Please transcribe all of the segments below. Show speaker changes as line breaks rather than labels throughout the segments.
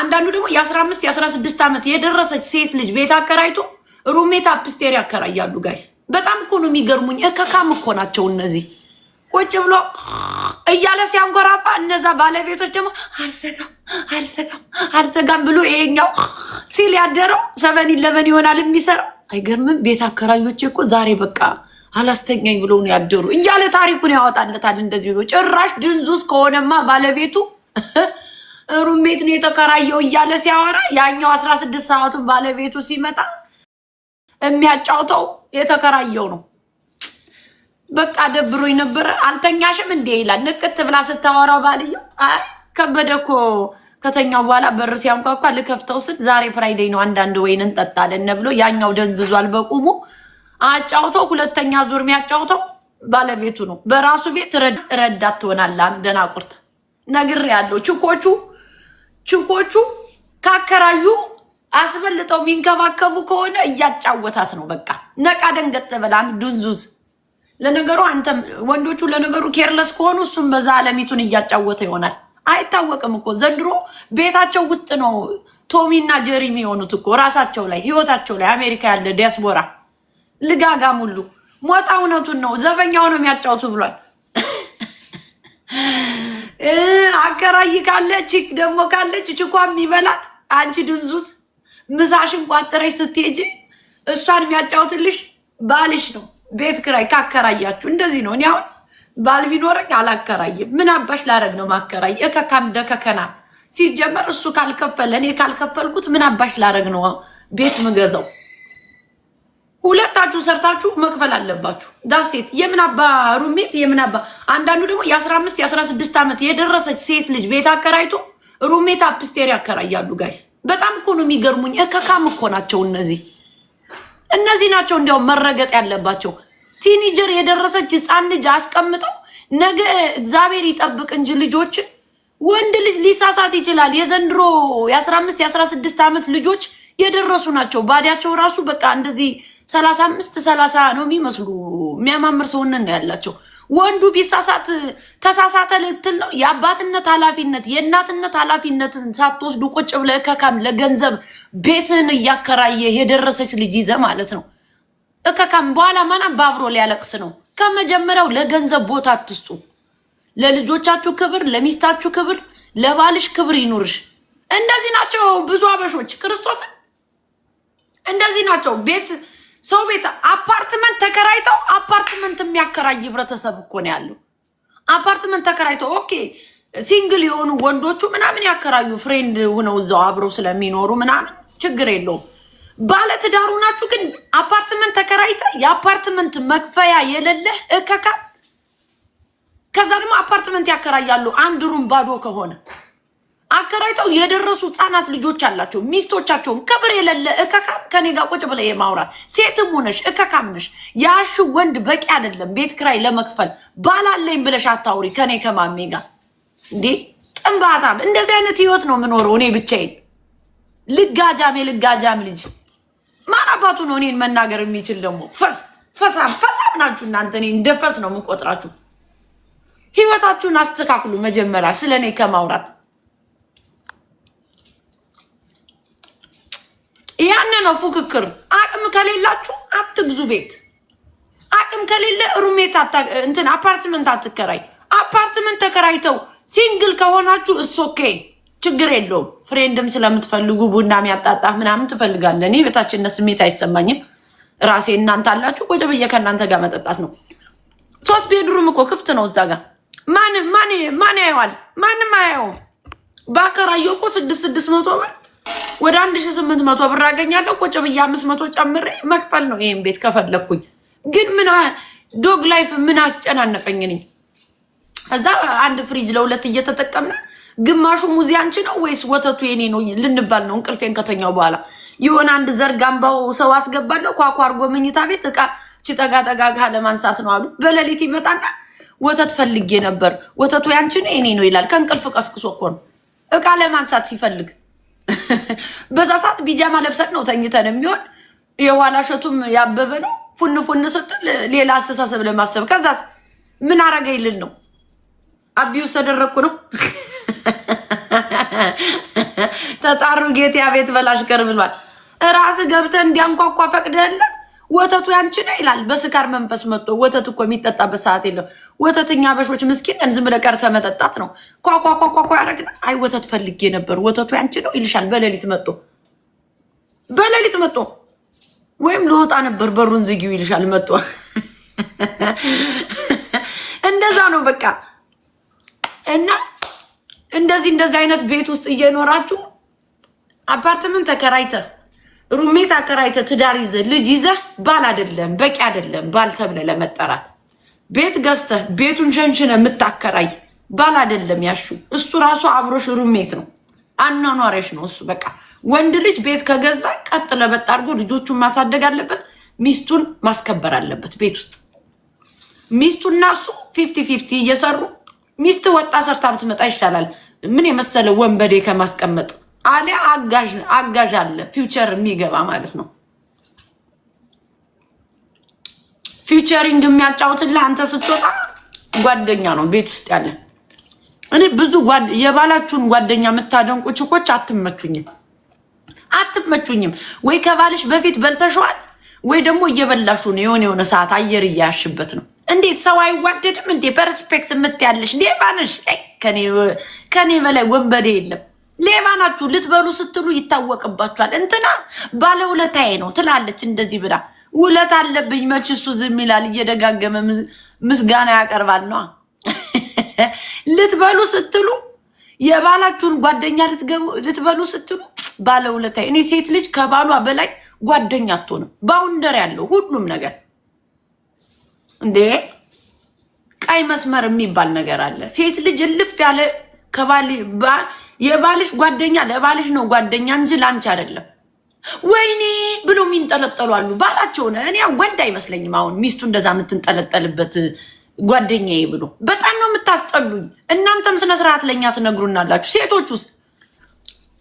አንዳንዱ ደግሞ የ15 የ16 ዓመት የደረሰች ሴት ልጅ ቤት አከራይቶ ሩሜት አፕስቴር ያከራያሉ። ጋይስ በጣም እኮ ነው የሚገርሙኝ። እከካም እኮ ናቸው እነዚህ። ቁጭ ብሎ እያለ ሲያንጎራፋ እነዛ ባለቤቶች ደግሞ አልሰጋም ብሎ ይሄኛው ሲል ያደረው 7-11 ይሆናል የሚሰራው። አይገርምም? ቤት አከራዮች እኮ ዛሬ በቃ አላስተኛኝ ብሎ ነው ያደሩ እያለ ታሪኩን ያወጣለታል። እንደዚህ ብሎ ጭራሽ ድንዙስ ከሆነማ ባለቤቱ ሩሜት ነው የተከራየው እያለ ሲያወራ ያኛው 16 ሰዓቱን ባለቤቱ ሲመጣ የሚያጫውተው የተከራየው ነው። በቃ ደብሮኝ ነበር አልተኛሽም እንዴ ይላል። ንቅት ብላ ስታወራው ባልየው አይ ከበደ እኮ ከተኛው በኋላ በር ሲያንኳኳ ልከፍተው ስል ዛሬ ፍራይዴይ ነው አንዳንድ ወይን እንጠጣለን ብሎ ያኛው ደንዝዟል በቁሙ አጫውተው። ሁለተኛ ዙር የሚያጫውተው ባለቤቱ ነው። በራሱ ቤት ረዳት ትሆናለህ አንተ ደናቁርት። ነግሬያለሁ። ችኮቹ ካከራዩ አስበልጠው የሚንከባከቡ ከሆነ እያጫወታት ነው። በቃ ነቃ ደንገጥ በል አንተ ዱንዙዝ። ለነገሩ አንተም ወንዶቹ ለነገሩ ኬርለስ ከሆኑ እሱም በዛ አለሚቱን እያጫወተ ይሆናል። አይታወቅም እኮ ዘንድሮ ቤታቸው ውስጥ ነው ቶሚና ጀሪ የሚሆኑት እኮ ራሳቸው ላይ ህይወታቸው ላይ አሜሪካ ያለ ዲያስፖራ ልጋጋም ሁሉ ሞጣ እውነቱን ነው። ዘበኛው ነው የሚያጫውቱ ብሏል። አከራይ ካለች ደግሞ ካለች ችኳም ይበላት። አንቺ ድንዙስ ምሳሽን ቋጥረሽ ስትሄጂ እሷን የሚያጫውትልሽ ባልሽ ነው። ቤት ክራይ ካከራያችሁ እንደዚህ ነው። እኔ አሁን ባል ቢኖረኝ አላከራይም። ምን አባሽ ላረግ ነው ማከራይ? እከካም ደከከና ሲጀመር እሱ ካልከፈለ እኔ ካልከፈልኩት ምን አባሽ ላረግ ነው ቤት ምገዛው? ሁለታችሁ ሰርታችሁ መክፈል አለባችሁ። ዳሴት የምን አባ ሩሜት የምን አባ። አንዳንዱ ደግሞ የ15 የ16 ዓመት የደረሰች ሴት ልጅ ቤት አከራይቶ ሩሜት አፕስቴር ያከራያሉ። ጋይስ በጣም እኮ ነው የሚገርሙኝ። እከካም እኮ ናቸው እነዚህ ናቸው እንዲያው መረገጥ ያለባቸው። ቲኒጀር የደረሰች ህፃን ልጅ አስቀምጠው ነገ እግዚአብሔር ይጠብቅ እንጂ ልጆችን ወንድ ልጅ ሊሳሳት ይችላል። የዘንድሮ የ15 የ16 ዓመት ልጆች የደረሱ ናቸው። ባዲያቸው ራሱ በቃ እንደዚህ 35-30 ነው የሚመስሉ የሚያማምር ሰውነት ነው ያላቸው። ወንዱ ቢሳሳት ተሳሳተ ልትል ነው። የአባትነት ኃላፊነት የእናትነት ኃላፊነትን ሳትወስዱ ቁጭ ብለህ እከካም ለገንዘብ ቤትን እያከራየ የደረሰች ልጅ ይዘህ ማለት ነው። እከካም በኋላ ማና ባብሮ ሊያለቅስ ነው። ከመጀመሪያው ለገንዘብ ቦታ አትስጡ። ለልጆቻችሁ ክብር፣ ለሚስታችሁ ክብር፣ ለባልሽ ክብር ይኑርሽ። እንደዚህ ናቸው ብዙ አበሾች ክርስቶስን እንደዚህ ናቸው። ሰው ቤት አፓርትመንት ተከራይተው አፓርትመንት የሚያከራይ ህብረተሰብ እኮ ነው ያለው። አፓርትመንት ተከራይተው ኦኬ ሲንግል የሆኑ ወንዶቹ ምናምን ያከራዩ ፍሬንድ ሆነው እዛው አብረው ስለሚኖሩ ምናምን ችግር የለውም። ባለ ትዳሩ ናችሁ ግን አፓርትመንት ተከራይተ የአፓርትመንት መክፈያ የሌለህ እከካ። ከዛ ደግሞ አፓርትመንት ያከራያሉ አንድ ሩም ባዶ ከሆነ አከራይተው የደረሱ ህፃናት ልጆች አላቸው። ሚስቶቻቸውን ክብር የሌለ እከካ ከኔ ጋር ቁጭ ብለ የማውራት ሴትም ሆነሽ እከካም ነሽ። ያሽ ወንድ በቂ አይደለም ቤት ክራይ ለመክፈል። ባላለኝ ብለሽ አታውሪ ከኔ ከማሜ ጋር እንዴ ጥንባታም። እንደዚህ አይነት ህይወት ነው የምኖረው እኔ ብቻዬን። ልጋጃም ልጅ ማን አባቱ ነው እኔን መናገር የሚችል? ደግሞ ፈሳም ናችሁ እናንተ። እኔ እንደፈስ ነው የምቆጥራችሁ። ህይወታችሁን አስተካክሉ መጀመሪያ ስለኔ ከማውራት። ያን ነው ፉክክር። አቅም ከሌላችሁ አትግዙ ቤት። አቅም ከሌለ ሩሜት አፓርትመንት አትከራይ። አፓርትመንት ተከራይተው ሲንግል ከሆናችሁ ኦኬ ችግር የለውም። ፍሬንድም ስለምትፈልጉ ቡና የሚያጣጣ ምናምን ትፈልጋለህ። እኔ በታችነት ስሜት አይሰማኝም። ራሴ እናንተ አላችሁ ቁጭ ብዬ ከእናንተ ጋር መጠጣት ነው። 3 ቤድሩም እኮ ክፍት ነው እዛ ጋር። ማን ያየዋል? ማንም አያየውም። ባከራየው እኮ 600 ብር ወደ 1800 ብር አገኛለሁ። ቁጭ ብዬ 500 ጨምሬ መክፈል ነው ይሄን ቤት ከፈለኩኝ። ግን ምን ዶግ ላይፍ ምን አስጨናነቀኝ እኔ። እዛ አንድ ፍሪጅ ለሁለት እየተጠቀምና ግማሹ ሙዚ አንቺ ነው ወይስ ወተቱ የኔ ነው ልንባል ነው። እንቅልፌን ከተኛው በኋላ የሆነ አንድ ዘርጋምባው ሰው አስገባለሁ ኳኳ አርጎ መኝታ ቤት እቃ ጠጋ ለማንሳት ነው አሉ። በሌሊት ይመጣና ወተት ፈልጌ ነበር ወተቱ ያንቺ ነው የኔ ነው ይላል። ከእንቅልፍ ቀስቅሶ እኮ ነው እቃ ለማንሳት ሲፈልግ። በዛ ሰዓት ቢጃማ ለብሰን ነው ተኝተን የሚሆን። የኋላ ሸቱም ያበበ ነው። ፉን ስትል ሌላ አስተሳሰብ ለማሰብ ከዛስ ምን አረገ ይልን ነው። አቢውስ ተደረኩ ነው ተጣሩ ጌታ ቤት በላሽ ቀር ብሏል። ራስ ገብተህ እንዲያንኳኳ ፈቅደህለት ወተቱ ያንቺ ነው ይላል። በስካር መንፈስ መጥቶ ወተት እኮ የሚጠጣበት ሰዓት የለም። ወተትኛ በሾች ምስኪን ዝም ብለህ ቀርተህ መጠጣት ነው። ኳኳኳኳኳ ያደረግና አይ ወተት ፈልጌ ነበር ወተቱ ያንቺ ነው ይልሻል። በሌሊት መጥቶ ወይም ልወጣ ነበር በሩን ዝጊው ይልሻል መጥቶ። እንደዛ ነው በቃ። እና እንደዚህ አይነት ቤት ውስጥ እየኖራችሁ አፓርትመንት ተከራይተህ ሩሜት አከራይተህ ትዳር ይዘህ ልጅ ይዘህ ባል አይደለም በቂ አይደለም ባል ተብለህ ለመጠራት ቤት ገዝተህ ቤቱን ሸንሽነህ የምታከራይ ባል አይደለም ያሹ። እሱ ራሱ አብሮሽ ሩሜት ነው፣ አኗኗሪሽ ነው እሱ። በቃ ወንድ ልጅ ቤት ከገዛ ቀጥ ለበጥ አድርጎ ልጆቹን ማሳደግ አለበት፣ ሚስቱን ማስከበር አለበት። ቤት ውስጥ ሚስቱና እሱ 50-50 እየሰሩ ሚስት ወጣ ሰርታ ብትመጣ ይሻላል። ምን የመሰለ ወንበዴ ከማስቀመጥ አሊያ አጋዥ አለ ፊውቸር የሚገባ ማለት ነው። ፊውቸሪንግ የሚያጫውትልህ አንተ ስትወጣ ጓደኛ ነው ቤት ውስጥ ያለ። እኔ ብዙ የባላችሁን ጓደኛ የምታደንቁ ችኮች አትመቹኝም። ወይ ከባልሽ በፊት በልተሽዋል ወይ ደግሞ እየበላሹ ነው። የሆነ ሰዓት አየር እያያሽበት ነው። እንዴት ሰው አይዋደድም እንዴ? በሪስፔክት የምትያለሽ ሌባ ነሽ። ከኔ በላይ ወንበዴ የለም። ሌባ ናችሁ። ልትበሉ ስትሉ ይታወቅባችኋል። እንትና ባለውለታዬ ነው ትላለች እንደዚህ ብላ። ውለት አለብኝ መች እሱ ዝም ይላል? እየደጋገመ ምስጋና ያቀርባል ነው። ልትበሉ ስትሉ የባላችሁን ጓደኛ ልትበሉ ስትሉ ባለውለታዬ። እኔ ሴት ልጅ ከባሏ በላይ ጓደኛ አትሆንም። ባውንደር ያለው ሁሉም ነገር እንዴ ቀይ መስመር የሚባል ነገር አለ። ሴት ልጅ እልፍ ያለ የባልሽ ጓደኛ ለባልሽ ነው ጓደኛ እንጂ ላንቺ አይደለም። ወይኔ ብሎ የሚንጠለጠሉ አሉ ባላቸው ነው። እኔ ወንድ አይመስለኝም አሁን ሚስቱ እንደዛ የምትንጠለጠልበት ጓደኛዬ ብሎ። በጣም ነው የምታስጠሉኝ። እናንተም ስነ ስርዓት ለኛ ትነግሩናላችሁ።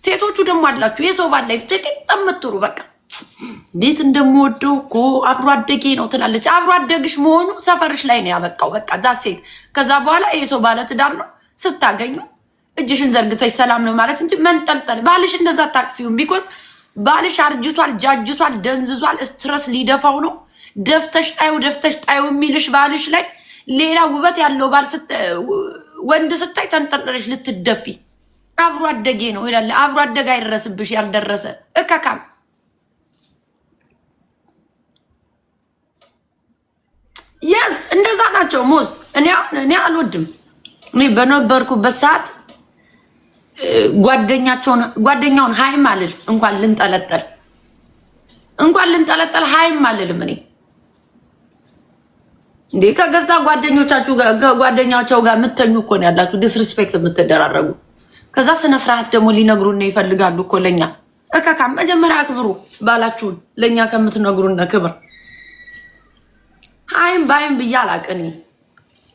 ሴቶቹ ደግሞ አላችሁ የሰው ባል ላይ ተጠምጥሩ። በቃ እንዴት እንደምወደው እኮ አብሮ አደጌ ነው ትላለች። አብሮ አደግሽ መሆኑ ሰፈርሽ ላይ ነው ያበቃው። በቃ ዳሴት። ከዛ በኋላ የሰው ባለ ትዳር ነው ስታገኙ እጅሽን ዘርግተሽ ሰላም ነው ማለት እንጂ መንጠልጠል። ባልሽ እንደዛ ታቅፊው። ቢኮዝ ባልሽ አርጅቷል፣ ጃጅቷል፣ ደንዝዟል። ስትረስ ሊደፋው ነው። ደፍተሽ ጣዩ የሚልሽ ባልሽ ላይ ሌላ ውበት ያለው ባል ወንድ ስታይ ተንጠልጠለሽ ልትደፊ። አብሮ አደጌ ነው ይላል። አብሮ አደግ አይደረስብሽ ያልደረሰ እከካም። የስ እንደዛ ናቸው ሞስ። እኔ አልወድም። እኔ በነበርኩበት ሰዓት ጓደኛውን ሃይም አልል እንኳን ልንጠለጠል ሃይም አልልም። እኔ እንዴ ከገዛ ጓደኛቸው ጋር የምተኙ እኮ ነው ያላችሁ ዲስሪስፔክት የምትደራረጉ። ከዛ ስነ ስርዓት ደግሞ ሊነግሩን ይፈልጋሉ እኮ ለኛ። እከካም መጀመሪያ አክብሩ ባላችሁን። ለኛ ከምትነግሩን ክብር። ሃይም ባይም ብዬ አላቅኝ።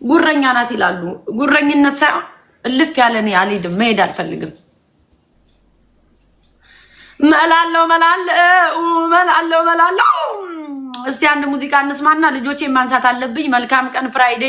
ጉረኛ ናት ይላሉ። ጉረኝነት ሳይሆን እልፍ ያለ እኔ አልሄድም፣ መሄድ አልፈልግም። መላለው እስቲ አንድ ሙዚቃ እንስማና ልጆቼን ማንሳት አለብኝ። መልካም ቀን ፍራይዴ።